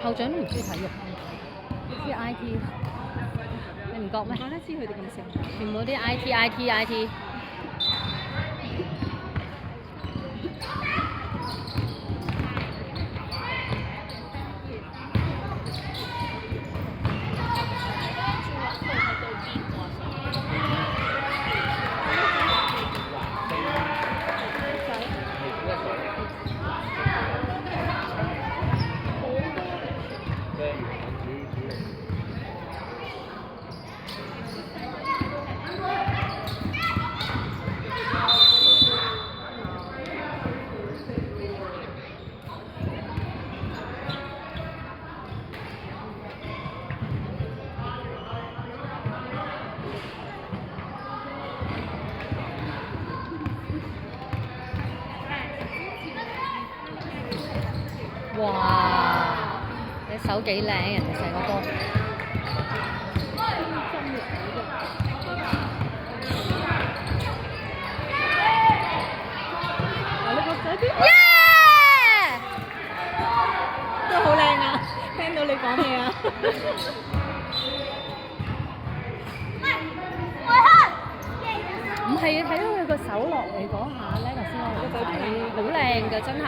校長都唔中意體育，中意 I T， 你唔覺咩？我都知佢哋咁食。全部啲 I T。哇！你手幾靚，人哋成個波。你個仔邊？耶！都好靚啊！聽到你講嘢啊！唔係啊，睇到佢個手落嚟嗰下咧，頭先我睇好靚㗎，真係。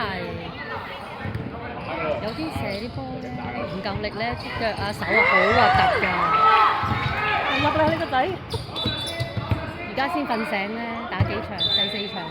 有啲射啲波咧唔夠力咧，出腳啊手啊好核突㗎。落啦你個仔！而家先瞓醒咧，打幾場，第4場。